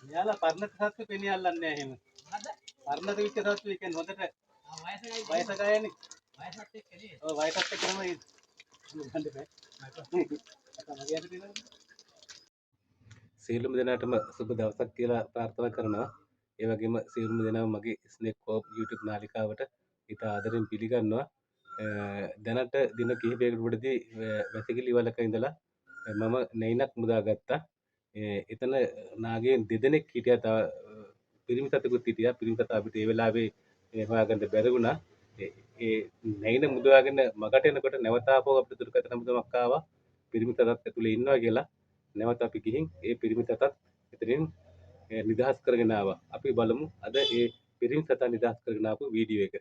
මෙයාලා පරණ සත්තු පෙණිය අල්ලන්නේ නැහැ එහෙම. පරණ දෙවිච්ච සත්තු කියන්නේ හොඳට වයස ගායනේ. වයසත් එක්කනේ. ඔව් වයසත් එක්ක තමයි ගන්න බෑ. සියලුම දෙනාටම සුබ දවසක් කියලා ප්‍රාර්ථනා කරනවා. ඒ වගේම සියලුම දෙනාම මගේ ස්නේක් කෝප් YouTube නාලිකාවට ඉතා ආදරෙන් පිළිගන්නවා. දැනට දින කිහිපයකට වලදී වැසිකිලි වලක ඉඳලා මම නැයිනක් මුදාගත්තා. එතන නාගයන් දෙදෙනෙක් හිටියා. තව පිරිමි සතෙකුත් හිටියා. පිරිමි සතා අපිට ඒ වෙලාවේ හොයාගන්න බැරි වුණා. ඒ නැයින මුදවාගෙන මගට එනකොට නැවත ආපහු අපිට දුරකථන මුදමක් ආවා. පිරිමි සතත් ඇතුලේ ඉන්නවා කියලා. නැවත අපි ගිහින් ඒ පිරිමි සතත් එතනින් නිදහස් කරගෙන ආවා. අපි බලමු අද ඒ පිරිමි සතා නිදහස් කරගෙන ආපු වීඩියෝ එක.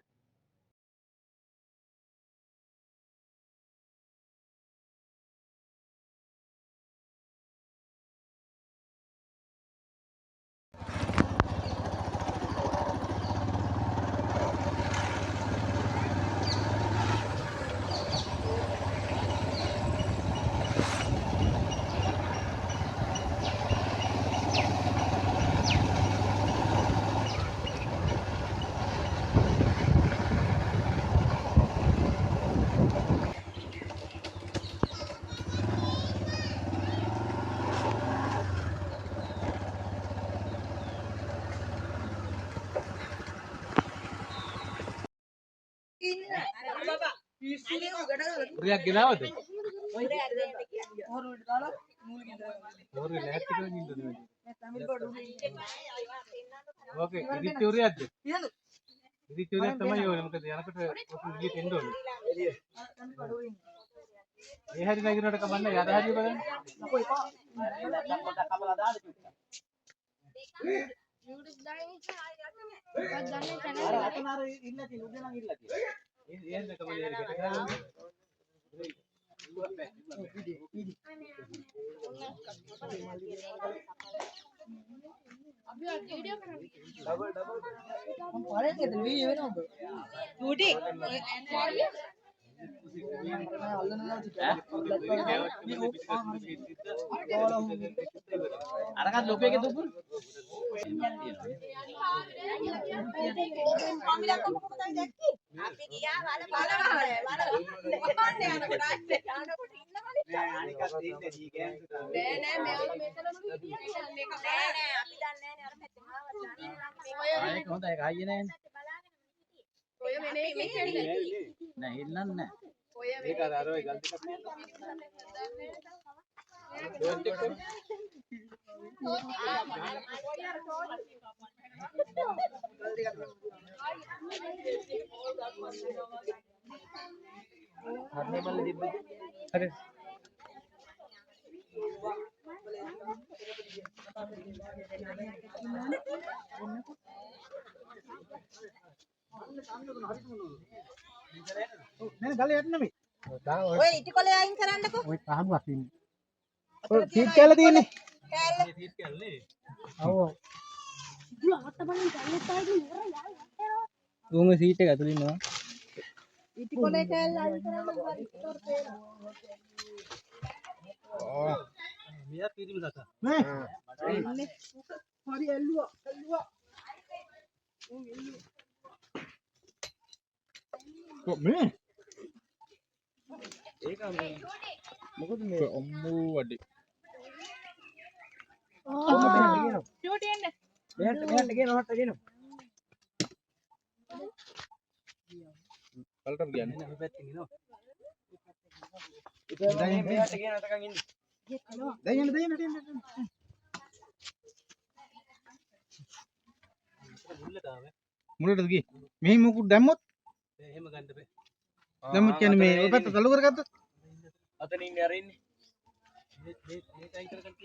උරියක් ගෙනාවද? ඕකේ ඉදිච්ච උරියක්ද? ඉදිච්ච උරියක් තමයි ඕනේ. මොකද යනකොට ඔක එළියට එන්න ඕනේ. ඒ හැරි නැගිනවට කමන්නේ යද හැරි බලන්න. අපෝ එපා. පොඩ්ඩක් කපලා දාන්න කිව්වා. YouTube දාගෙන ඉන්න ආයෙත් ගන්න channel එක. අතනාර ඉන්න තියෙන උදේ නම් ඉල්ල තියෙන. ඒ එන්න කමන්නේ හැරි ගැට ගන්න. अभी वीडियो डबल हम पढ़े थे वीडियो ना टूटी අරකට ලොකු එකේ දුප්පු අපි ගියා වල බලන්න යනකොට අනිකත් ඉන්නේ දී ගෑන්ස් නෑ මේවල මෙතනම හිටියනේ නෑ අපි දන්නේ නෑනේ අර පැත්තේ මාවත් දන්නේ නෑ ඒක හොඳයි ඒක ආයේ නෑනේ ඔය වෙනේ නෑ ඉන්නන්න නෑ ඔය ඒක අර ඔය ගල්ටි කප් හරනේ බල්ල දිබ්බේ හරි නේ ගලේ යන්න නෙමෙයි ඔය ඉටි කොලේ අයින් කරන්නකෝ ඔය පහමුවක් ඉන්නේ ඔය සීට් කැල්ල තියෙන්නේ කැල්ල සීට් කැල්ලේ ඔව් ඉතින් අහත බලන්න කැල්ලේ තායිද ඉවරයි උඹ සීට් එක ඇතුළේ ඉන්නවා ඉටි කොලේ කැල්ල අයින් කරන්න හරි ඉතොර තේරෙනවා මෙයා පිරිමි සතා නේ ඉන්නේ හරි ඇල්ලුවා මේ ඒක මොකද මේ අම්මෝ වඩේ ෂූට් එන්න මෙහෙට ගේනවා කල්ටර් ගියන්නේ නැහැ පැත්තකින් ඉනවා ඉතින් මෙහෙට ගේන නැතකන් ඉන්නේ දෙයන්න මුලටද ගියේ මෙහි මොකුත් දැම්මොත් එහෙම ගන්න බෑ දැම්මොත් කියන්නේ මේ ඔය පැත්ත තල්ලු කරගත්තොත් අතන ඉන්නේ අර ඉන්නේ මේක අයින් කරගන්න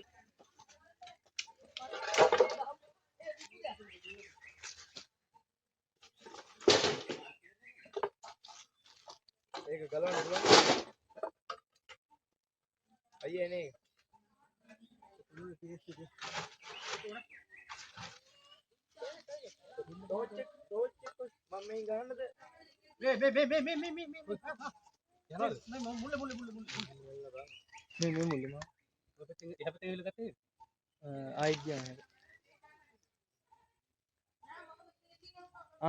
ඒක ගලවන්න පුළුවන් අයියේ නේ टॉर्च मम्मी गන්නද මේ යනවාද නෑ මුල්ල මේ මුල්ල ආයෙත් ගියා මම.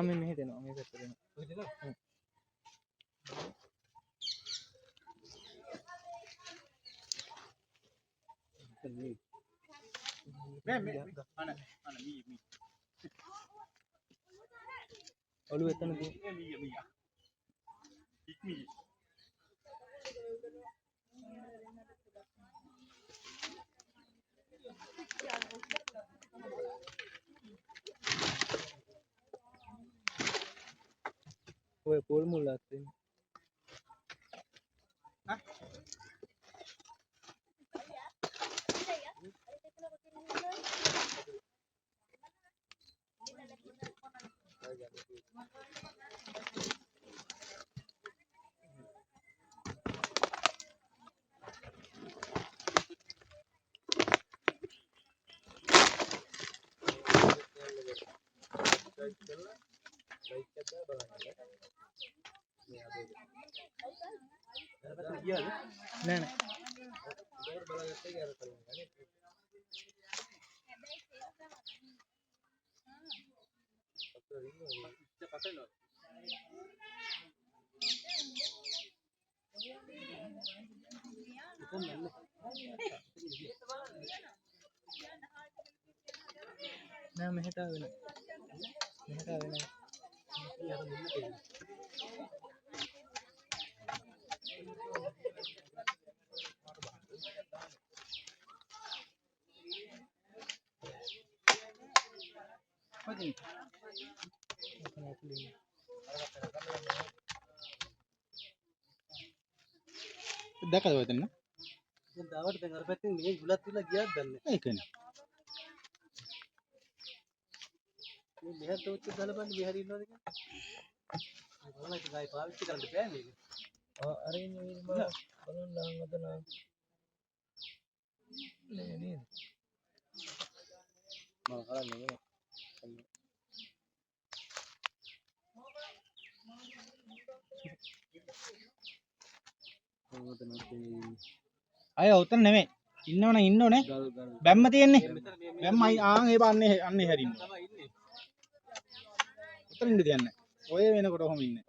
මේ මෙහෙට එනවා. මේ පැත්තට එනවා. ඔළුව එතන තියෙන. ඔය පොල් මුල් අස්සේ. නෑ නෑ. නෑ මෙහෙට ආවේ නෑ. මෙහෙට ආවේ නෑ. දැකලා ඔය දෙන්න. දැන් දාවට දැන් අර පැත්තෙන් මේ ගුලත් විලා ගියාද දන්නේ. ඒකනේ. මේ මෙහෙට උච්ච දාලා බලන්න මෙහෙර ඉන්නවද කියලා. මේ බලලා ඉතින් ගායි පාවිච්චි කරන්න බෑ මේක. අර ඉන්නේ බලන්න නම් අද නම් නේ නේද. මම කරන්නේ නේ. අය උතන නෙමෙයි. ඉන්නවනම් ඉන්නෝනේ. බැම්ම තියෙන්නේ. බැම්මයි ඒ අන්නේ හැරින්න. තමයි ඉන්නේ. උතන ඉන්න දෙයක් නැහැ. ඔය වෙනකොට ඔහොම ඉන්නේ.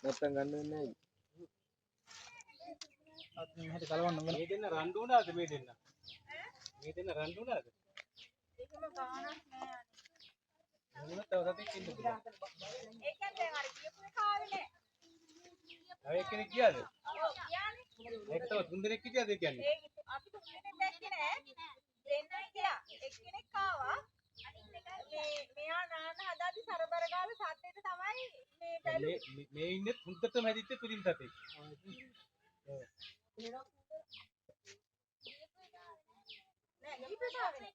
නැත්තම් ගන්න වෙන්නේ නැහැ. අත් මෙහෙට කලවන්න ඕන. මේ දෙන්න රණ්ඩු වුණාද මේ දෙන්න? මේ දෙන්න රණ්ඩු වුණාද? ඒකම ගානක් නෑ. මොනවද තව සතෙක් ඉන්නද? ඒකෙන් දැන් අර කියපු කාවේ නෑ. තව එක්කෙනෙක් ගියාද? ඔව් ගියානේ. ඒක තව තුන් දෙනෙක් හිටියද ඒ කියන්නේ? ඒ අපි තුන් දෙනෙක් දැක්කේ නෑ. දෙන්නයි ගියා. එක්කෙනෙක් ආවා. අනිත් එක මෙයා නාන්න හදාදි සරබර ගාවේ සද්දෙට තමයි මේ බැලුවේ. මේ ඉන්නේ හුද්දටම හැදිච්ච පිරින් සතෙක්. ඔව්. නෑ ඊපස් ආවේ නෑ.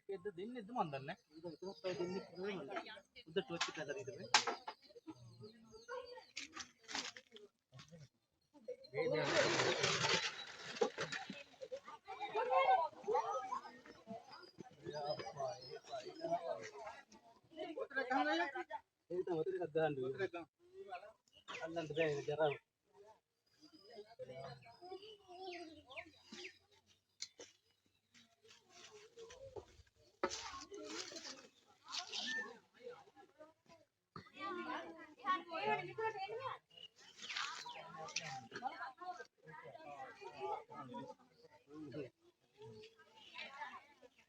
ඒකද දෙන්නේද මන් දන්නේ නැහැ. ඒක තුනක් තව දෙන්නේ කොහොමද? උද ටොච් එක හදලා ඉතින්. ඒක තමයි ඔතන එකක් දාන්න ඕනේ. අල්ලන්න බෑ ජරාව.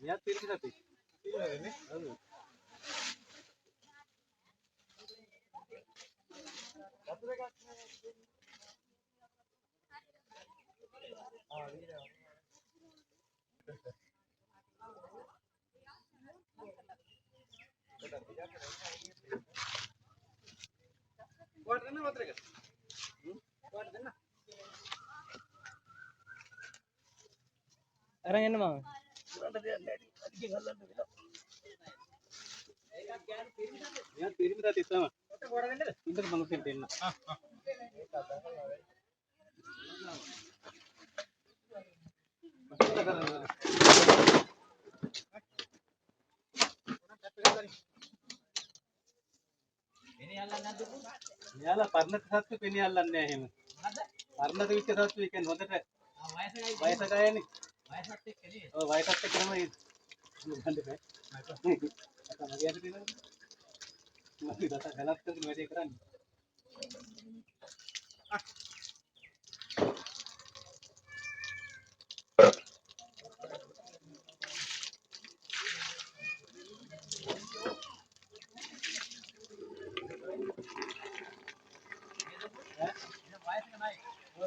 Ya pilih satu. Pilih ini. Lalu. Satu dekat. Ah, ini. Buat mana buat dekat? Buat mana? Arang என்ன மாமா? Yan, piring tadi sama. ඉතින් මම දෙන්න. මෙයාලා පරණ සත්තු පෙණිය අල්ලන්නේ නැහැ එහෙම. පරණ දෙවිච්ච සත්තු ඒ කියන්නේ හොඳට වයස ගායනේ. වයසත් එක්කනේ. ඔව් වයසත් එක්ක තමයි ගන්න බෑ. අත මගේ අත තියෙනවා. මම දත ගලත් කරගෙන වැඩේ කරන්නේ.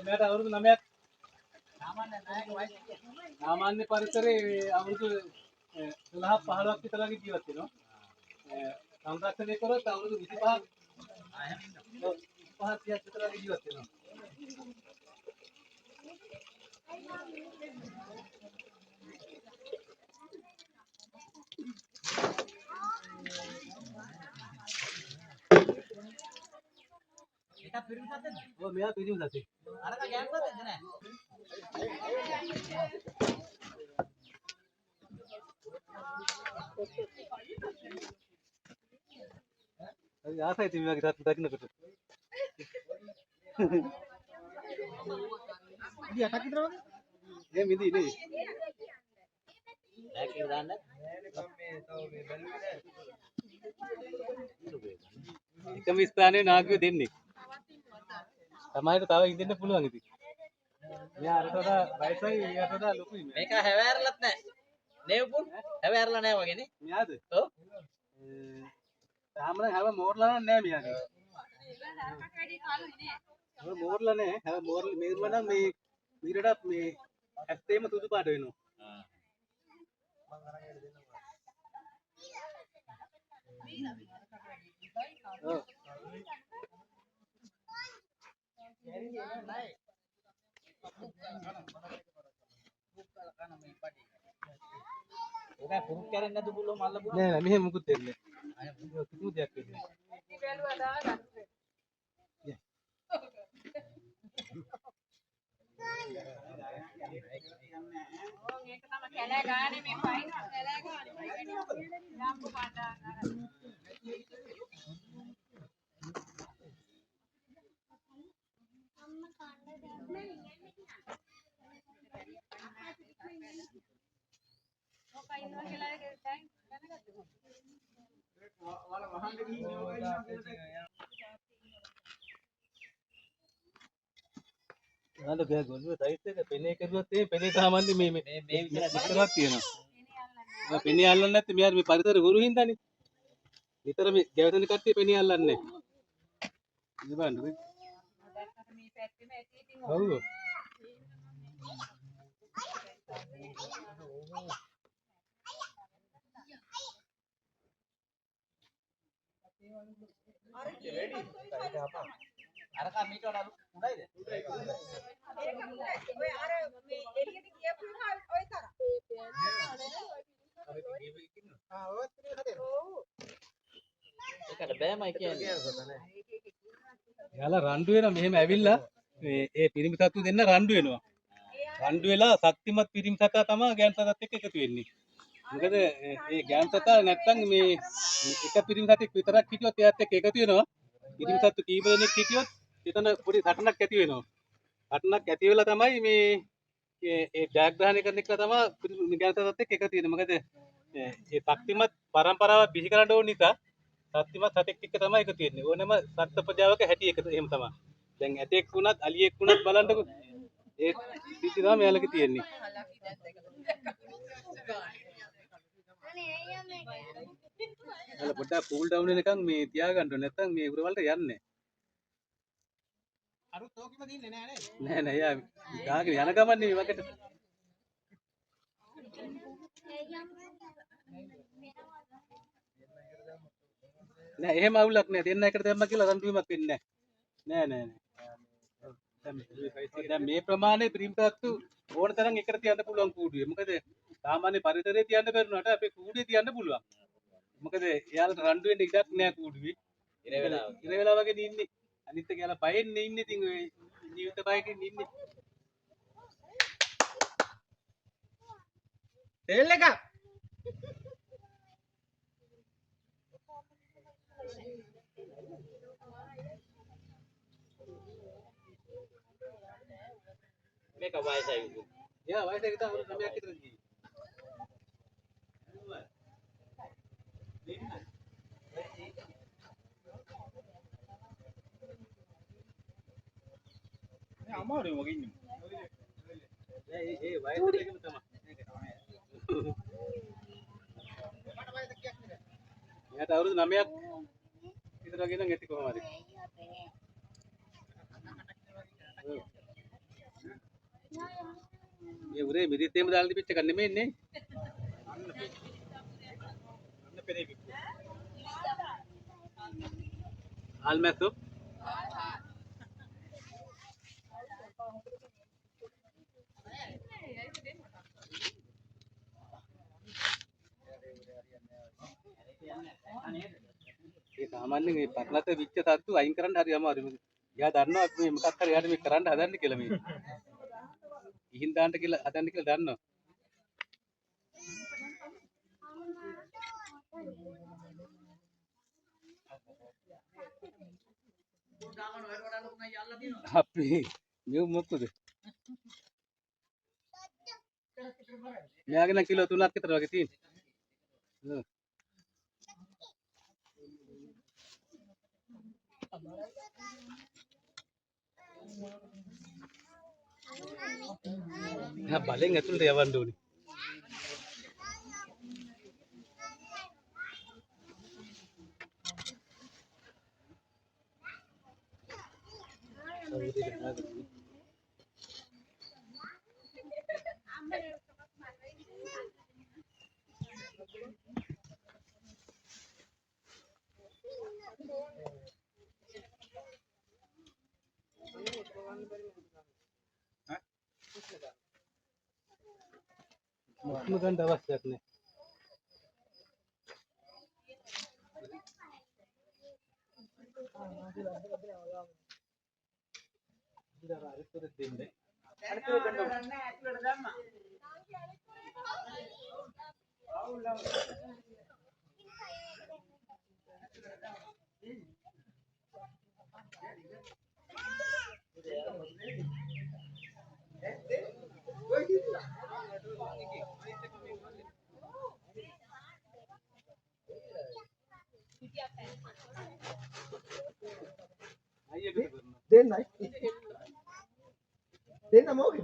මෙයාට අවුරුදු 9ක් සාමාන්‍ය පරිසරයේ අවුරුදු 12 15ක් විතර වගේ ජීවත් වෙනවා. සංරක්ෂණය කරොත් අවුරුදු 25ක් 25 30ක් විතර වගේ ජීවත් වෙනවා. ඒක පිරිමි සතෙක්ද? ඔව් මෙයා පිරිමි සතෙක්. අරක ගෑනු සතෙක්ද නෑ? හරි ආසයි ඉතින් මේ වගේ සත්තු දකින්නකොට. ඉතින් අටක් විතර වගේ? ඒ මිදි නේ. බෑග් එක දාන්න. එකම ස්ථානයේ නාගයෝ දෙන්නේ. තමයිට තව ඉඳින්න පුළුවන් ඉතින්. මෙයා අරට වඩා වයසයි එයාට වඩා ලොකුයි මෙයා. මේක හැවෑරලත් නෑ. නේවුපුන් හැවෑරලා නෑ වගේ නේ. මෙයාද? ඔව්. තාම නම් හැව මෝරලා නෑ මෙයාගේ. හැව මෝරලා නෑ. හැව මෝරලා මේව නම් මේ මීරට මේ ඇත්තේම සුදු පාට වෙනවා. ඔව්. ඒක පුරුක් කරන්නේ නැතු පුළුවන් මල්ල පුළුවන්. නෑ නෑ මෙහෙම මුකුත් දෙන්නේ නෑ. කිසිම දෙයක් වෙන්නේ නෑ. ඒක තමයි කැලෑ ගානේ මේ පයින් කැලෑ ගානේ යම්කෝ පාඩා නේද ගෑ ගොළුවේ සයිස් එක පෙනේ කරුවත් ඒ පෙනේ සාමාන්‍ය මේ විතරක් තියෙනවා. ඔය පෙනේ අල්ලන්නේ නැත්නම් මෙයාට මේ පරිසර ගුරු හින්දානේ. විතර මේ ගැවසෙන කට්ටිය පෙනේ අල්ලන්නේ නැහැ. ඉතින් බලන්න. මේ පැත්තේම ඇටි ඉතින් ඔව්. අරක මීට වඩා උඩයිද? ඔය අර මේ එළියට ගියපු එක ඔය තරම්. ඒකට බෑමයි කියන්නේ. එයාලා රණ්ඩු වෙනවා මෙහෙම ඇවිල්ලා මේ ඒ පිරිමි සත්තු දෙන්න රණ්ඩු වෙනවා. රණ්ඩු වෙලා ශක්තිමත් පිරිමි සතා තමයි ගෑන් සතත් එක්ක එකතු වෙන්නේ. මොකද මේ ගෑන් සතා නැත්තම් මේ එක පිරිමි සතෙක් විතරක් හිටියොත් එයාත් එක්ක එකතු වෙනවා. පිරිමි සත්තු කීප දෙනෙක් හිටියොත් එතන පොඩි සටනක් ඇති වෙනවා. සටනක් ඇති වෙලා තමයි මේ ඒ ජයග්‍රහණය කරන එක තමයි ගෑන් සතත් එක්ක එකතු වෙන්නේ. මොකද ඒ ශක්තිමත් පරම්පරාවක් බිහි කරන්න ඕන නිසා ශක්තිමත් සතෙක් එක්ක තමයි එකතු වෙන්නේ. ඕනම සත්ත්ව ප්‍රජාවක හැටි එක එහෙම තමයි. දැන් ඇතෙක් වුණත් අලියෙක් වුණත් බලන්නකො ඒ සිද්ධි තමයි මෙයාලගේ තියෙන්නේ. අල පොඩ්ඩක් කූල් ඩවුන් වෙනකන් මේ තියාගන්න ඕනේ නැත්නම් මේ උර වලට යන්නේ අරුත් ඕකෙම දින්නේ නෑ නේද? නෑ නෑ යා ගාගෙන යන ගමන් නෙමෙයි වකට නෑ එහෙම අවුලක් නෑ දෙන්න එකට දැම්ම කියලා රණ්ඩුවීමක් වෙන්නේ නෑ නෑ නෑ දැන් මේ ප්‍රමාණය ප්‍රීම්පත්තු ඕන තරම් එකට තියන්න පුළුවන් කූඩුවේ මොකද සාමාන්‍ය පරිසරයේ තියන්න බැරුණාට අපේ කූඩුවේ තියන්න පුළුවන් මොකද එයාලට රණ්ඩු වෙන්න ඉඩක් නෑ කූඩුවේ ඉර වෙලා වගේ ඉන්නේ. අනිත් එක යාලා බයෙන් ඉන්නේ. ඉතින් ඔය ජීවිත බයකින් ඉන්නේ. තෙල් එක මේක වයසයි. යා වයසක තා අවුරුදු 9ක් විතර ගියේ. මේ අමාරුයි වගේ ඉන්නේ. ඒ වයස එකම තමයි. එයාට අවුරුදු 9ක් විතර වගේ නම් ඇති කොහොම හරි. මේ උරේ මිරිත්තේම දාලා තිබිච්ච එක නෙමෙයි නේ. අන්න පෙරේ පිටු. ආල්මැස්සෝ ඒ සාමාන්‍යයෙන් මේ පරලත විච්ච තත්තු අයින් කරන්න හරි අමාරුයි. එයා දන්නවා අපි මේ මොකක් හරි යාට මේ කරන්න හදන්නේ කියලා මේ. ගිහින් දාන්න කියලා හදන්නේ කියලා දන්නවා. අපි මේ මොකද? මෙයාගේ නම් කිලෝ 3ක් විතර වගේ තියෙනවා. බලෙන් ඇතුළට යවන්න ඕනේ. මොකක්ම ගන්න අවශ්‍යයක් නැහැ. ඉතින් අර අරිතර දෙන්නේ. අරිතර දෙන්න ඇතුළට දැම්මා. දෙන්නයි දෙන්න මොකද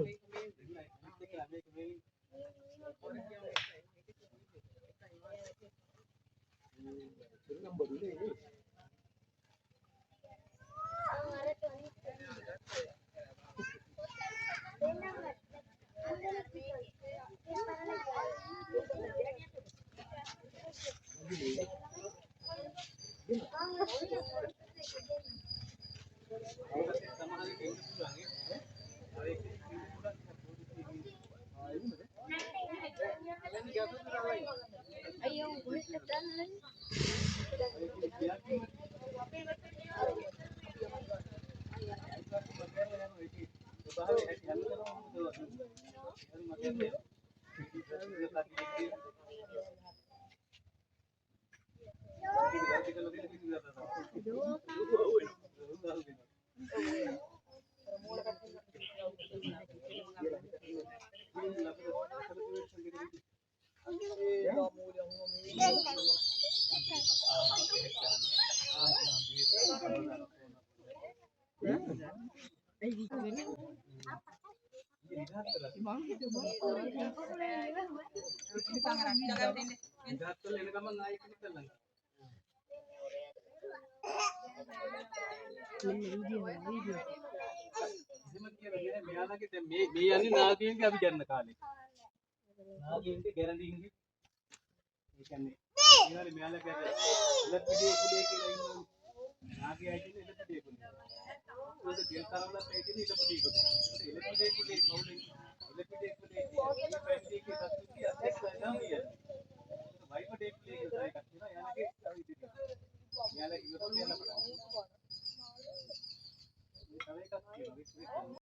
අයියෝ උගුරට දාන්න මේ යන්නේ නාගයන්ගේ අපි ගන්න කාලේ. නාගයන්ගේ ගැරන්ඩින්ගේ ඒ කියන්නේ ඊළඟ මෙයාලගේ ඉලක්ක පිටේ කුලේ කියලා ඉන්නවා. නාගයා කියන්නේ ඉලක්ක පිටේ කුලේ. ඒක දෙල් තරවලත් ඒ කියන්නේ ඉලක්ක පිටේ කුලේ. ඉලක්ක පිටේ කුලේ කවුලෙන් ඉලක්ක පිටේ කුලේ කියන්නේ පැන්ටිගේ සතුටි අධ්‍යක්ෂ නම් කියන්නේ. වයිපඩේ කුලේ කියලා එකක් තියෙනවා. යාලගේ යාලා ඉවරට යනකොට එකක් තියෙනවා.